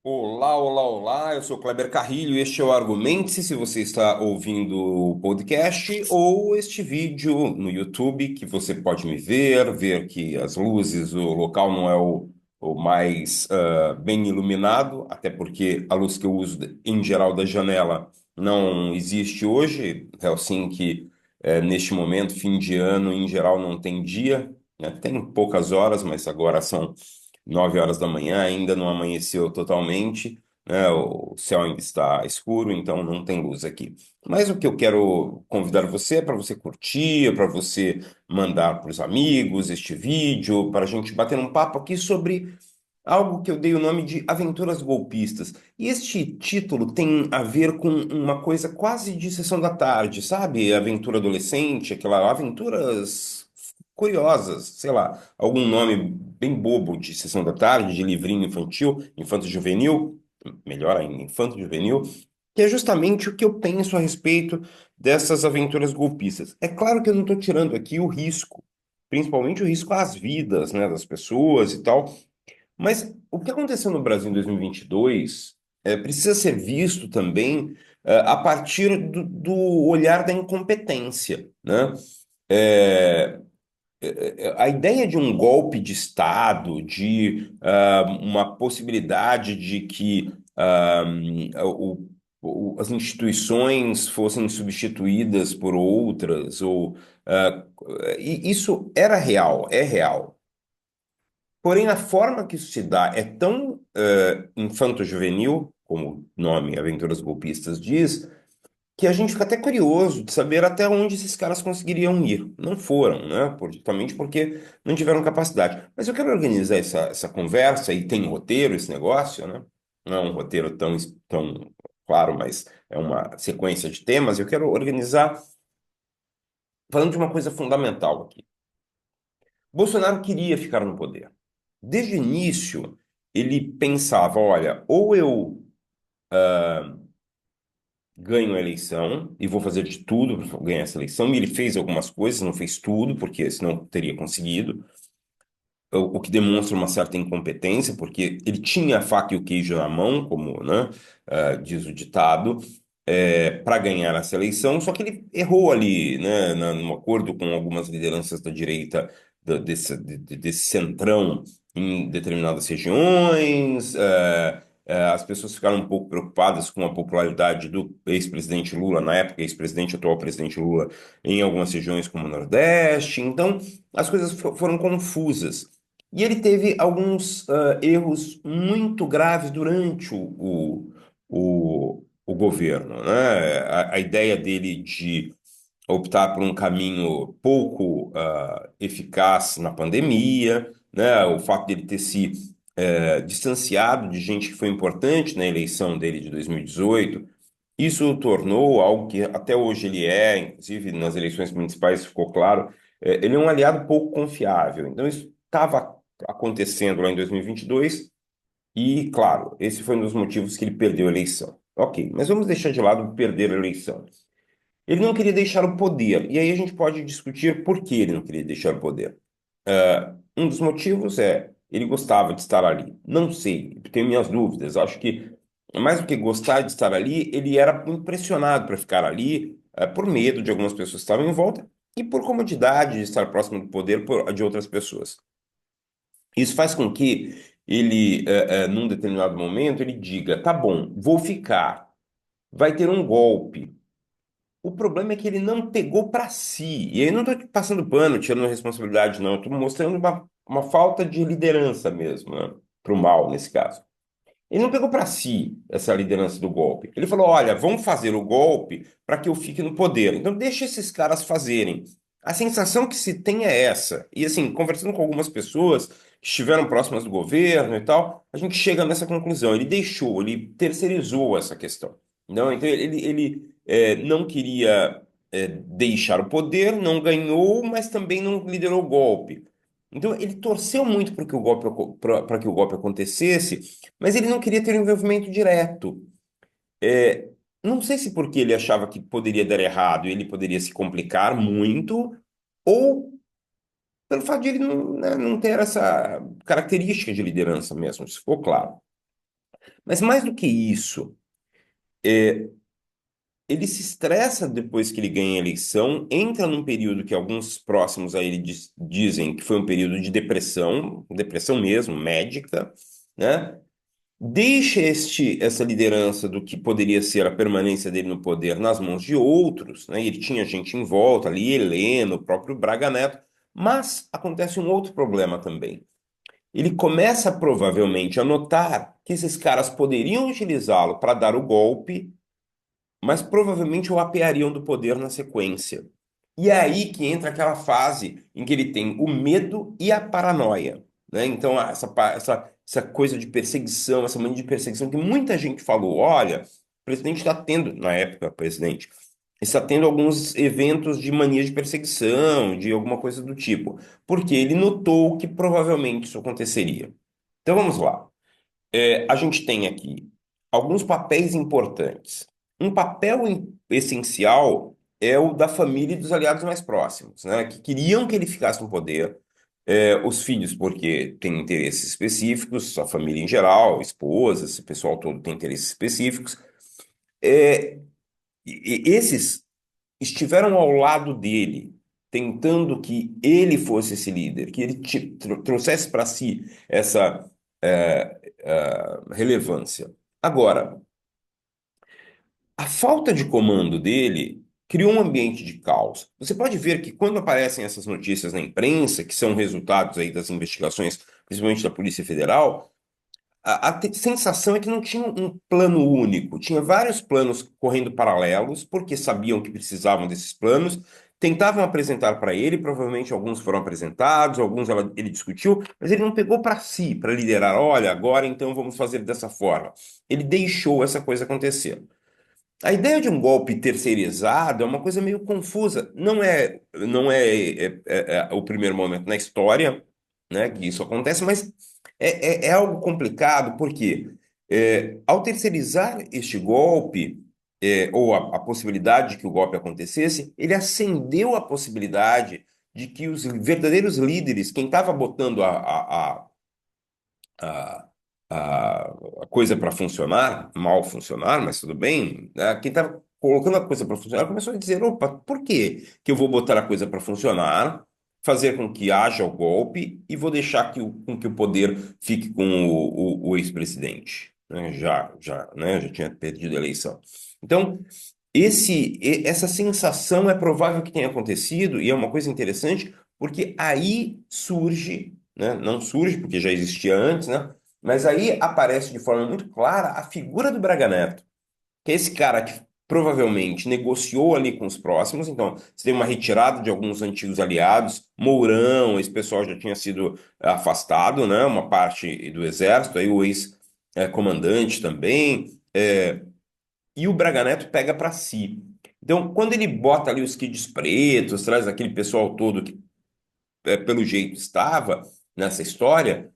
Olá, olá, olá. Eu sou Kleber Carrilho e este é o Argumente-se, se você está ouvindo o podcast ou este vídeo no YouTube que você pode me ver que as luzes, o local não é o mais bem iluminado, até porque a luz que eu uso em geral da janela não existe hoje. Helsinki, neste momento, fim de ano, em geral não tem dia, né? Tem poucas horas, mas agora são 9 horas da manhã, ainda não amanheceu totalmente, né? O céu ainda está escuro, então não tem luz aqui. Mas o que eu quero convidar você é para você curtir, para você mandar para os amigos este vídeo, para a gente bater um papo aqui sobre algo que eu dei o nome de Aventuras Golpistas. E este título tem a ver com uma coisa quase de sessão da tarde, sabe? Aventura adolescente, aquela aventuras curiosas, sei lá, algum nome bem bobo de sessão da tarde, de livrinho infantil, infanto-juvenil, melhor ainda, infanto-juvenil, que é justamente o que eu penso a respeito dessas aventuras golpistas. É claro que eu não estou tirando aqui o risco, principalmente o risco às vidas, né, das pessoas e tal, mas o que aconteceu no Brasil em 2022 precisa ser visto também a partir do olhar da incompetência, né? É, a ideia de um golpe de Estado, de uma possibilidade de que as instituições fossem substituídas por outras, ah, isso era real, é real. Porém, a forma que isso se dá é tão infanto-juvenil, como o nome Aventuras Golpistas diz, que a gente fica até curioso de saber até onde esses caras conseguiriam ir. Não foram, né? Justamente porque não tiveram capacidade. Mas eu quero organizar essa conversa, e tem roteiro esse negócio, né? Não é um roteiro tão claro, mas é uma sequência de temas. Eu quero organizar falando de uma coisa fundamental aqui. Bolsonaro queria ficar no poder. Desde o início, ele pensava: olha, ou eu ganho a eleição e vou fazer de tudo para ganhar essa eleição. E ele fez algumas coisas, não fez tudo, porque senão teria conseguido, o que demonstra uma certa incompetência, porque ele tinha a faca e o queijo na mão, como, né, diz o ditado, para ganhar essa eleição, só que ele errou ali, né, no acordo com algumas lideranças da direita, desse centrão em determinadas regiões. As pessoas ficaram um pouco preocupadas com a popularidade do ex-presidente Lula, na época, ex-presidente, atual presidente Lula, em algumas regiões como o Nordeste. Então, as coisas foram confusas. E ele teve alguns erros muito graves durante o governo, né? A ideia dele de optar por um caminho pouco eficaz na pandemia, né? O fato dele ter se distanciado de gente que foi importante na eleição dele de 2018, isso o tornou algo que até hoje ele é, inclusive nas eleições municipais ficou claro, ele é um aliado pouco confiável. Então isso estava acontecendo lá em 2022 e, claro, esse foi um dos motivos que ele perdeu a eleição. Ok, mas vamos deixar de lado perder a eleição. Ele não queria deixar o poder, e aí a gente pode discutir por que ele não queria deixar o poder. Um dos motivos é ele gostava de estar ali. Não sei, tenho minhas dúvidas. Acho que mais do que gostar de estar ali, ele era impressionado para ficar ali, por medo de algumas pessoas que estavam em volta e por comodidade de estar próximo do poder de outras pessoas. Isso faz com que ele, num determinado momento, ele diga: tá bom, vou ficar. Vai ter um golpe. O problema é que ele não pegou para si. E aí eu não estou passando pano, tirando responsabilidade, não. Estou mostrando uma falta de liderança mesmo, né? Para o mal, nesse caso. Ele não pegou para si essa liderança do golpe. Ele falou: olha, vamos fazer o golpe para que eu fique no poder. Então deixa esses caras fazerem. A sensação que se tem é essa. E assim, conversando com algumas pessoas que estiveram próximas do governo e tal, a gente chega nessa conclusão. Ele deixou, ele terceirizou essa questão. Não, então ele não queria deixar o poder, não ganhou, mas também não liderou o golpe. Então ele torceu muito para que o golpe acontecesse, mas ele não queria ter um envolvimento direto. É, não sei se porque ele achava que poderia dar errado e ele poderia se complicar muito, ou pelo fato de ele não, né, não ter essa característica de liderança mesmo, se for claro. Mas mais do que isso, ele se estressa depois que ele ganha a eleição, entra num período que alguns próximos a ele dizem que foi um período de depressão, depressão mesmo, médica, né? Deixa essa liderança do que poderia ser a permanência dele no poder nas mãos de outros, né? Ele tinha gente em volta ali, Heleno, o próprio Braga Neto, mas acontece um outro problema também. Ele começa provavelmente a notar que esses caras poderiam utilizá-lo para dar o golpe, mas provavelmente o apeariam do poder na sequência. E é aí que entra aquela fase em que ele tem o medo e a paranoia, né? Então, essa coisa de perseguição, essa mania de perseguição que muita gente falou, olha, o presidente está tendo, na época, presidente, está tendo alguns eventos de mania de perseguição, de alguma coisa do tipo, porque ele notou que provavelmente isso aconteceria. Então, vamos lá. A gente tem aqui alguns papéis importantes. Um papel essencial é o da família e dos aliados mais próximos, né, que queriam que ele ficasse no poder. Os filhos, porque têm interesses específicos, a família em geral, esposa, esse pessoal todo tem interesses específicos. É, esses estiveram ao lado dele, tentando que ele fosse esse líder, que ele trouxesse para si essa relevância. Agora, a falta de comando dele criou um ambiente de caos. Você pode ver que quando aparecem essas notícias na imprensa, que são resultados aí das investigações, principalmente da Polícia Federal, a sensação é que não tinha um plano único, tinha vários planos correndo paralelos, porque sabiam que precisavam desses planos, tentavam apresentar para ele, provavelmente alguns foram apresentados, alguns ele discutiu, mas ele não pegou para si, para liderar, olha, agora então vamos fazer dessa forma. Ele deixou essa coisa acontecer. A ideia de um golpe terceirizado é uma coisa meio confusa. Não é o primeiro momento na história, né, que isso acontece, mas é algo complicado, porque ao terceirizar este golpe, ou a possibilidade de que o golpe acontecesse, ele acendeu a possibilidade de que os verdadeiros líderes, quem estava botando a, a coisa para funcionar, mal funcionar, mas tudo bem, né? Quem estava colocando a coisa para funcionar começou a dizer: opa, por que que eu vou botar a coisa para funcionar, fazer com que haja o golpe e vou deixar com que o poder fique com o ex-presidente? Né? Já tinha perdido a eleição. Então, essa sensação é provável que tenha acontecido, e é uma coisa interessante, porque aí surge, né, não surge, porque já existia antes, né, mas aí aparece de forma muito clara a figura do Braga Neto, que é esse cara que provavelmente negociou ali com os próximos. Então você tem uma retirada de alguns antigos aliados, Mourão, esse pessoal já tinha sido afastado, né, uma parte do exército, aí o ex-comandante também, e o Braga Neto pega para si. Então, quando ele bota ali os kids pretos, traz aquele pessoal todo que, pelo jeito, estava nessa história,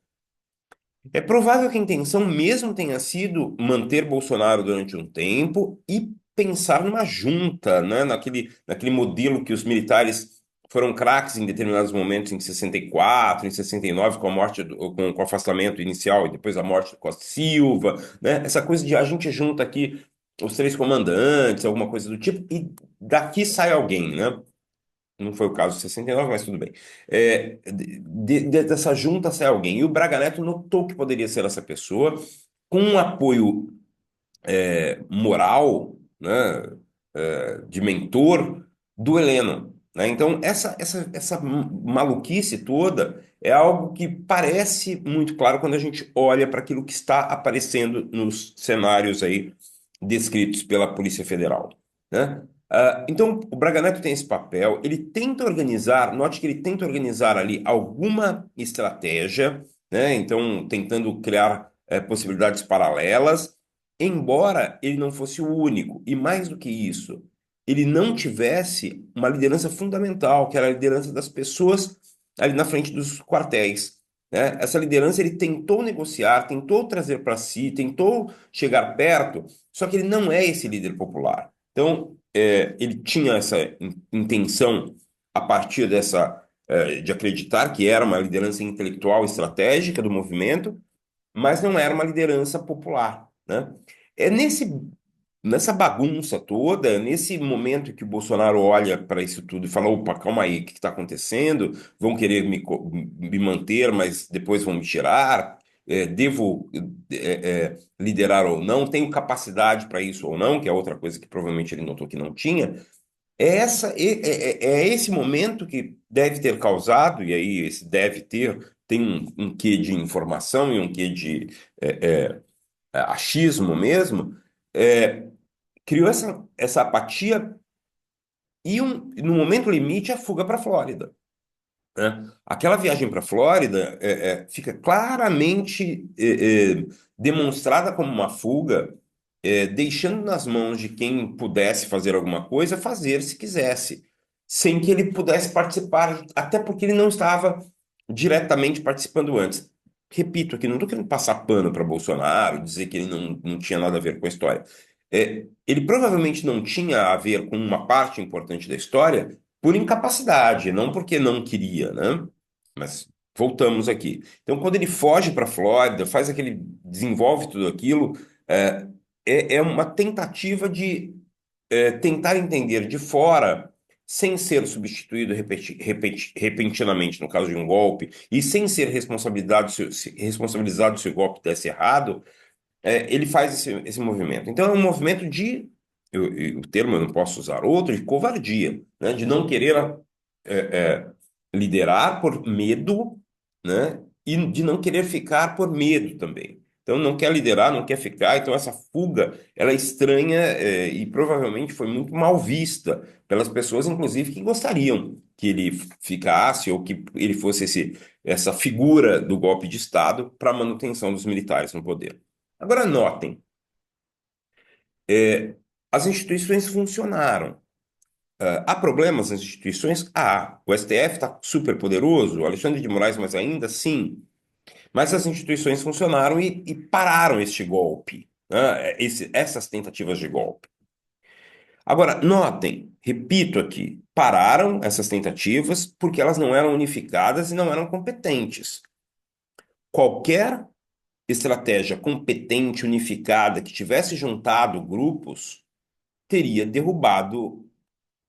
é provável que a intenção mesmo tenha sido manter Bolsonaro durante um tempo e pensar numa junta, né? Naquele modelo que os militares foram craques em determinados momentos, em 64, em 69, com a morte, com o afastamento inicial e depois a morte do Costa e Silva, né? Essa coisa de a gente junta aqui os três comandantes, alguma coisa do tipo, e daqui sai alguém, né? Não foi o caso de 69, mas tudo bem. Dessa junta sai alguém. E o Braga Neto notou que poderia ser essa pessoa, com um apoio moral, né, de mentor do Heleno. Né? Então, essa maluquice toda é algo que parece muito claro quando a gente olha para aquilo que está aparecendo nos cenários aí descritos pela Polícia Federal. Né? Então, o Braga Neto tem esse papel, ele tenta organizar, note que ele tenta organizar ali alguma estratégia, né? Então, tentando criar possibilidades paralelas, embora ele não fosse o único, e mais do que isso, ele não tivesse uma liderança fundamental, que era a liderança das pessoas ali na frente dos quartéis. Né? Essa liderança ele tentou negociar, tentou trazer para si, tentou chegar perto, só que ele não é esse líder popular. Então, ele tinha essa intenção a partir de acreditar que era uma liderança intelectual estratégica do movimento, mas não era uma liderança popular, né? É nessa bagunça toda, nesse momento que o Bolsonaro olha para isso tudo e fala: opa, calma aí, o que está acontecendo? Vão querer me manter, mas depois vão me tirar. Devo liderar ou não? Tenho capacidade para isso ou não? Que é outra coisa que provavelmente ele notou que não tinha. É esse momento que deve ter causado, e aí esse deve ter, tem um quê de informação e um quê de achismo mesmo, criou essa apatia e, no momento limite, a fuga para a Flórida, né? Aquela viagem para a Flórida fica claramente demonstrada como uma fuga, deixando nas mãos de quem pudesse fazer alguma coisa, fazer se quisesse, sem que ele pudesse participar, até porque ele não estava diretamente participando antes. Repito aqui, não estou querendo passar pano para Bolsonaro, dizer que ele não tinha nada a ver com a história. Ele provavelmente não tinha a ver com uma parte importante da história por incapacidade, não porque não queria, né? Mas voltamos aqui. Então, quando ele foge para a Flórida, faz aquele, desenvolve tudo aquilo, é, é uma tentativa de tentar entender de fora, sem ser substituído repentinamente no caso de um golpe, e sem ser responsabilizado se o golpe desse errado, ele faz esse movimento. Então, é um movimento de, o termo eu não posso usar outro, de covardia, né? De não querer é, é, liderar por medo, né? E de não querer ficar por medo também. Então, não quer liderar, não quer ficar. Então, essa fuga, ela é estranha, e provavelmente foi muito mal vista pelas pessoas, inclusive, que gostariam que ele ficasse ou que ele fosse essa figura do golpe de Estado para a manutenção dos militares no poder. Agora, notem, é, as instituições funcionaram. Há problemas nas instituições? Há. O STF está super poderoso, o Alexandre de Moraes, mas ainda sim. Mas as instituições funcionaram e pararam este golpe, né? Essas tentativas de golpe. Agora, notem, repito aqui, pararam essas tentativas porque elas não eram unificadas e não eram competentes. Qualquer estratégia competente, unificada, que tivesse juntado grupos, teria derrubado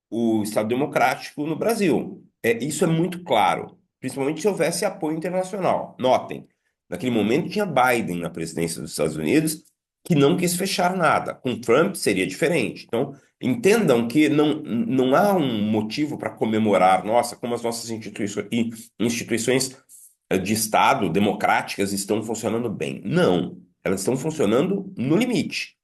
o Estado Democrático no Brasil. Isso é muito claro, principalmente se houvesse apoio internacional. Notem, naquele momento tinha Biden na presidência dos Estados Unidos que não quis fechar nada. Com Trump seria diferente. Então, entendam que não há um motivo para comemorar, nossa, como as nossas instituições de Estado democráticas estão funcionando bem. Não, elas estão funcionando no limite,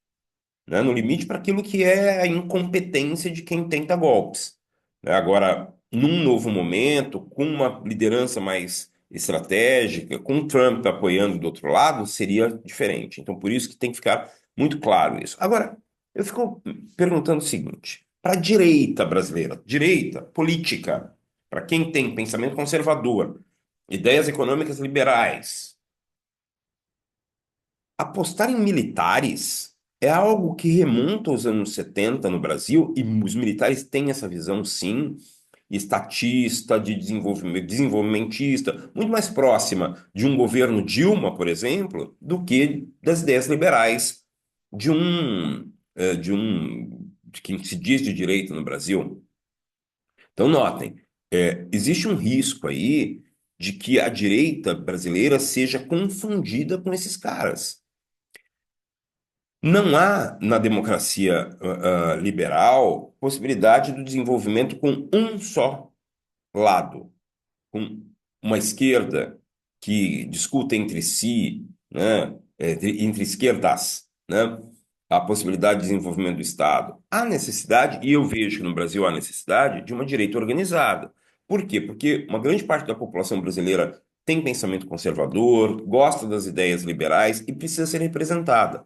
né? No limite para aquilo que é a incompetência de quem tenta golpes, né? Agora, num novo momento, com uma liderança mais estratégica, com Trump apoiando do outro lado, seria diferente. Então, por isso que tem que ficar muito claro isso. Agora, eu fico perguntando o seguinte: para a direita brasileira, direita política, para quem tem pensamento conservador, ideias econômicas liberais, apostar em militares é algo que remonta aos anos 70 no Brasil, e os militares têm essa visão, sim, estatista, de desenvolvimento, desenvolvimentista, muito mais próxima de um governo Dilma, por exemplo, do que das ideias liberais de quem se diz de direita no Brasil. Então, notem, existe um risco aí de que a direita brasileira seja confundida com esses caras. Não há na democracia liberal possibilidade do desenvolvimento com um só lado, com uma esquerda que discuta entre si, né, entre esquerdas, né, a possibilidade de desenvolvimento do Estado. Há necessidade, e eu vejo que no Brasil há necessidade, de uma direita organizada. Por quê? Porque uma grande parte da população brasileira tem pensamento conservador, gosta das ideias liberais e precisa ser representada.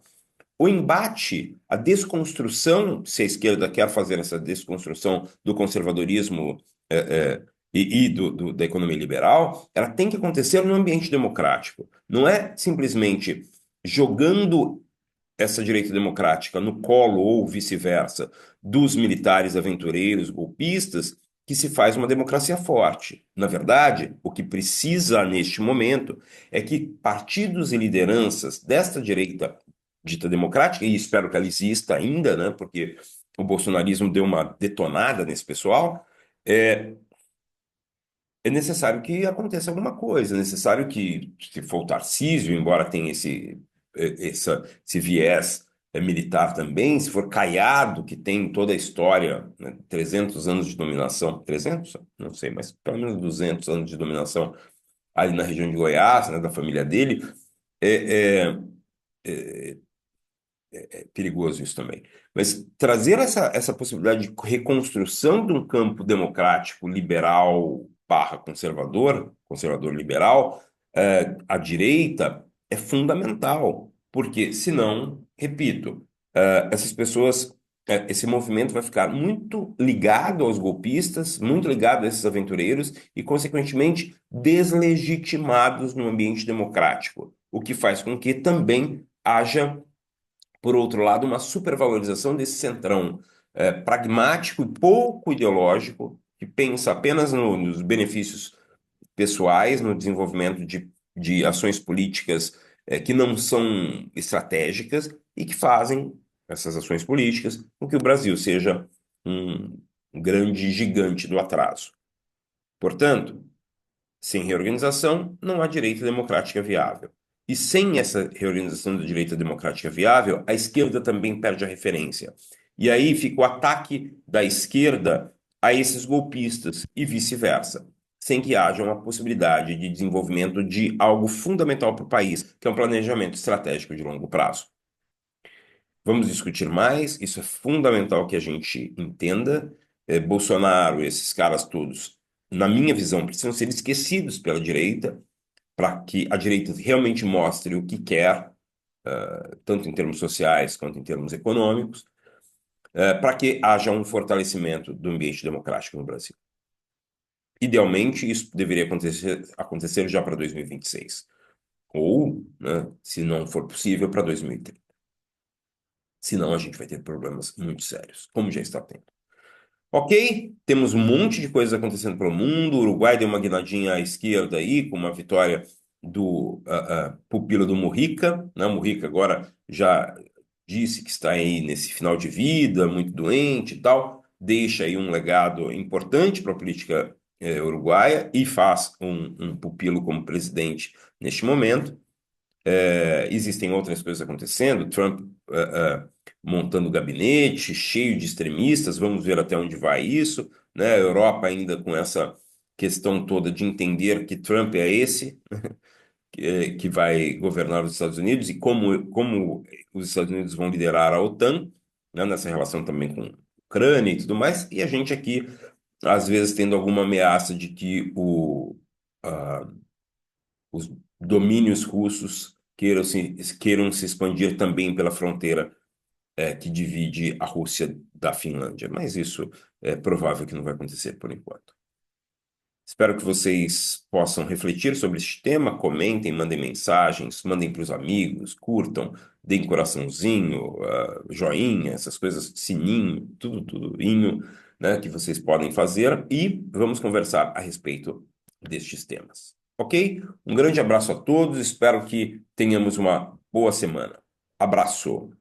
O embate, a desconstrução, se a esquerda quer fazer essa desconstrução do conservadorismo é, da economia liberal, ela tem que acontecer no ambiente democrático. Não é simplesmente jogando essa direita democrática no colo ou vice-versa dos militares aventureiros golpistas que se faz uma democracia forte. Na verdade, o que precisa neste momento é que partidos e lideranças desta direita dita democrática, e espero que ela exista ainda, né, porque o bolsonarismo deu uma detonada nesse pessoal, é, é necessário que aconteça alguma coisa, é necessário que, se for o Tarcísio, embora tenha esse viés militar também, se for Caiado, que tem toda a história, né, 300 anos de dominação, 300? Não sei, mas pelo menos 200 anos de dominação ali na região de Goiás, né, da família dele, é, é, perigoso isso também. Mas trazer essa possibilidade de reconstrução de um campo democrático, liberal, barra conservador, conservador-liberal, à direita, é fundamental. Porque, senão, repito, essas pessoas, esse movimento vai ficar muito ligado aos golpistas, muito ligado a esses aventureiros e, consequentemente, deslegitimados no ambiente democrático. O que faz com que também haja por outro lado, uma supervalorização desse centrão pragmático e pouco ideológico, que pensa apenas nos benefícios pessoais, no desenvolvimento de ações políticas que não são estratégicas e que fazem essas ações políticas com que o Brasil seja um grande gigante do atraso. Portanto, sem reorganização, não há direita democrática viável. E sem essa reorganização da direita democrática viável, a esquerda também perde a referência. E aí fica o ataque da esquerda a esses golpistas e vice-versa, sem que haja uma possibilidade de desenvolvimento de algo fundamental para o país, que é um planejamento estratégico de longo prazo. Vamos discutir mais, isso é fundamental que a gente entenda. Bolsonaro, esses caras todos, na minha visão, precisam ser esquecidos pela direita, para que a direita realmente mostre o que quer, tanto em termos sociais quanto em termos econômicos, para que haja um fortalecimento do ambiente democrático no Brasil. Idealmente, isso deveria acontecer já para 2026, ou, né, se não for possível, para 2030. Senão, a gente vai ter problemas muito sérios, como já está tendo. Ok, temos um monte de coisas acontecendo pelo mundo. O Uruguai deu uma guinadinha à esquerda aí, com uma vitória do pupilo do Mujica, né? O Mujica agora já disse que está aí nesse final de vida, muito doente e tal. Deixa aí um legado importante para a política uruguaia e faz um pupilo como presidente neste momento. Existem outras coisas acontecendo, Trump montando gabinete, cheio de extremistas, vamos ver até onde vai isso, né? A Europa ainda com essa questão toda de entender que Trump é esse que vai governar os Estados Unidos e como os Estados Unidos vão liderar a OTAN, né? Nessa relação também com a Ucrânia e tudo mais, e a gente aqui, às vezes, tendo alguma ameaça de que ah, os domínios russos queiram se expandir também pela fronteira que divide a Rússia da Finlândia. Mas isso é provável que não vai acontecer por enquanto. Espero que vocês possam refletir sobre este tema, comentem, mandem mensagens, mandem para os amigos, curtam, deem coraçãozinho, joinha, essas coisas, sininho, tudo, né, que vocês podem fazer e vamos conversar a respeito destes temas. Ok? Um grande abraço a todos, espero que tenhamos uma boa semana. Abraço!